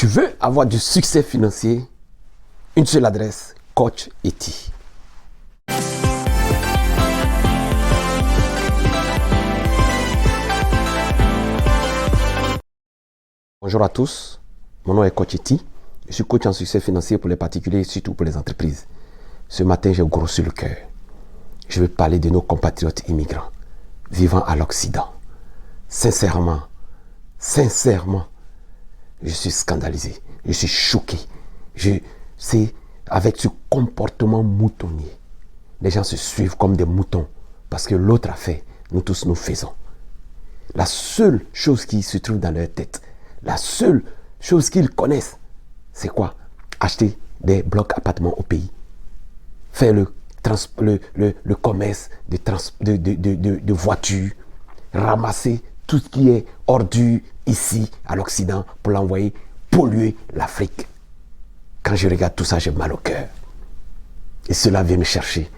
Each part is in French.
Tu veux avoir du succès financier? Une seule adresse, Coach Eti. Bonjour à tous, mon nom est Coach Eti. Je suis coach en succès financier pour les particuliers et surtout pour les entreprises. Ce matin, j'ai grossi le cœur. Je vais parler de nos compatriotes immigrants vivant à l'Occident. Sincèrement, je suis scandalisé, je suis choqué. C'est avec ce comportement moutonnier. Les gens se suivent comme des moutons parce que l'autre a fait, nous tous nous faisons. La seule chose qui se trouve dans leur tête, la seule chose qu'ils connaissent, c'est quoi? Acheter des blocs appartements au pays. Faire le commerce de voitures. Ramasser tout ce qui est ordure ici à l'Occident pour l'envoyer polluer l'Afrique. Quand je regarde tout ça, j'ai mal au cœur. Et cela vient me chercher.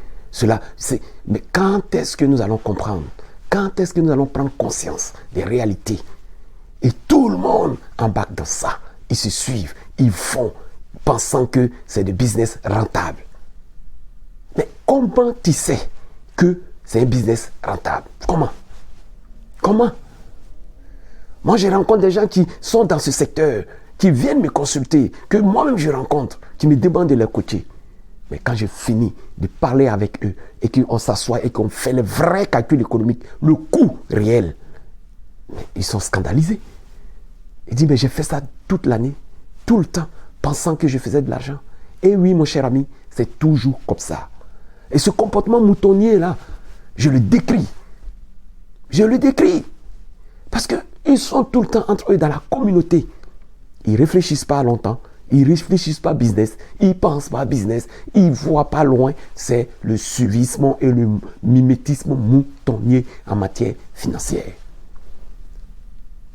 Mais quand est-ce que nous allons comprendre? Quand est-ce que nous allons prendre conscience des réalités? Et tout le monde embarque dans ça. Ils se suivent, ils font, pensant que c'est du business rentable. Mais comment tu sais que c'est un business rentable? Comment? Moi, je rencontre des gens qui sont dans ce secteur, qui viennent me consulter, que moi-même je rencontre, qui me demandent de les coacher. Mais quand je finis de parler avec eux et qu'on s'assoit et qu'on fait le vrai calcul économique, le coût réel, ils sont scandalisés. Ils disent, mais j'ai fait ça toute l'année, tout le temps, pensant que je faisais de l'argent. Et oui, mon cher ami, c'est toujours comme ça. Et ce comportement moutonnier-là, je le décris. Parce qu'ils sont tout le temps entre eux dans la communauté. Ils ne réfléchissent pas longtemps. Ils ne réfléchissent pas business. Ils ne pensent pas business. Ils ne voient pas loin. C'est le suivisme et le mimétisme moutonnier en matière financière.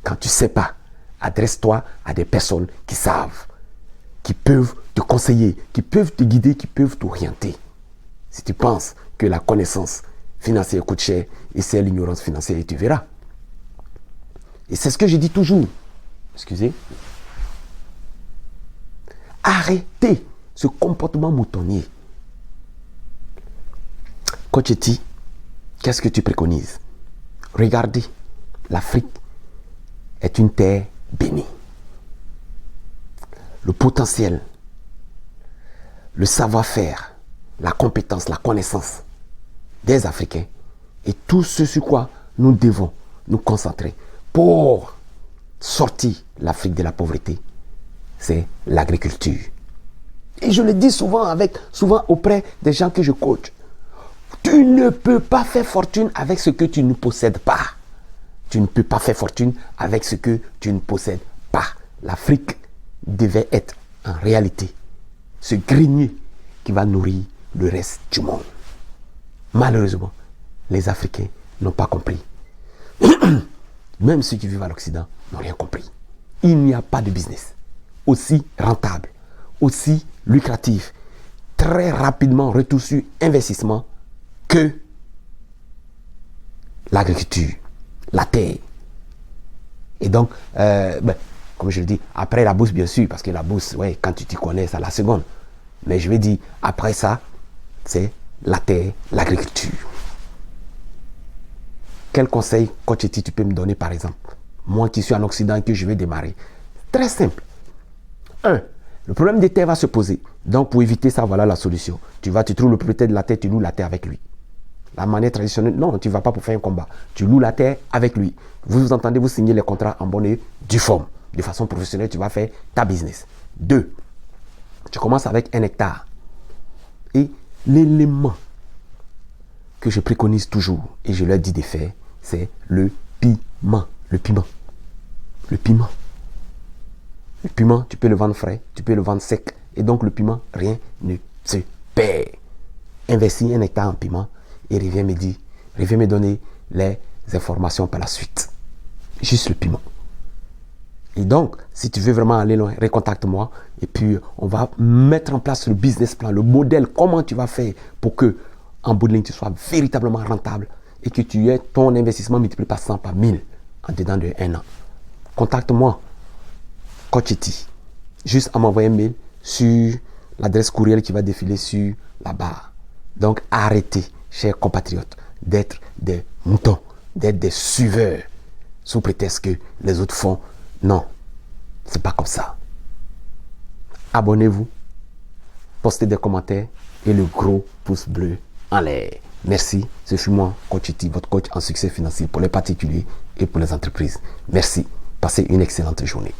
Quand tu ne sais pas, adresse-toi à des personnes qui savent, qui peuvent te conseiller, qui peuvent te guider, qui peuvent t'orienter. Si tu penses que la connaissance financière coûte cher, et c'est l'ignorance financière, et tu verras. Et c'est ce que je dis toujours. Excusez. Arrêtez ce comportement moutonnier. Coach Eti, qu'est-ce que tu préconises? Regardez, l'Afrique est une terre bénie. Le potentiel, le savoir-faire, la compétence, la connaissance des Africains et tout ce sur quoi nous devons nous concentrer pour sortir l'Afrique de la pauvreté, c'est l'agriculture. Et je le dis souvent auprès des gens que je coach. Tu ne peux pas faire fortune avec ce que tu ne possèdes pas. Tu ne peux pas faire fortune avec ce que tu ne possèdes pas. L'Afrique devait être en réalité ce grenier qui va nourrir le reste du monde. Malheureusement, les Africains n'ont pas compris. Même ceux qui vivent à l'Occident n'ont rien compris. Il n'y a pas de business aussi rentable, aussi lucratif, très rapidement retour sur investissement que l'agriculture, la terre. Et donc, comme je le dis, après la bourse, bien sûr, parce que la bourse, ouais, quand tu t'y connais, c'est à la seconde. Mais je vais dire, après ça, c'est la terre, l'agriculture. Quel conseil, Coach Eti, tu peux me donner, par exemple? Moi qui suis en Occident et que je vais démarrer. Très simple. 1. Le problème des terres va se poser. Donc, pour éviter ça, voilà la solution. Tu trouves le propriétaire de la terre, tu loues la terre avec lui. La manière traditionnelle, non, tu ne vas pas pour faire un combat. Tu loues la terre avec lui. Vous entendez, vous signez les contrats en bonne et due forme. De façon professionnelle, tu vas faire ta business. 2. Tu commences avec 1 hectare. Et l'élément que je préconise toujours, et je leur dis de faire, c'est le piment. Le piment, tu peux le vendre frais, tu peux le vendre sec. Et donc le piment, rien ne se perd. Investis 1 hectare en piment et reviens me donner les informations par la suite. Juste le piment. Et donc, si tu veux vraiment aller loin, recontacte-moi et puis on va mettre en place le business plan, le modèle, comment tu vas faire pour que en bout de ligne, tu sois véritablement rentable et que tu aies ton investissement multiplié par 100, par 1000 en dedans de 1 an. Contacte-moi, Coach Eti. juste à m'envoyer un mail sur l'adresse courriel qui va défiler sur la barre. Donc arrêtez, chers compatriotes, d'être des moutons, d'être des suiveurs, sous prétexte que les autres font. Non, c'est pas comme ça. Abonnez-vous, postez des commentaires et le gros pouce bleu en l'air. Merci, ce fut moi, Coach Iti, votre coach en succès financier pour les particuliers et pour les entreprises. Merci, passez une excellente journée.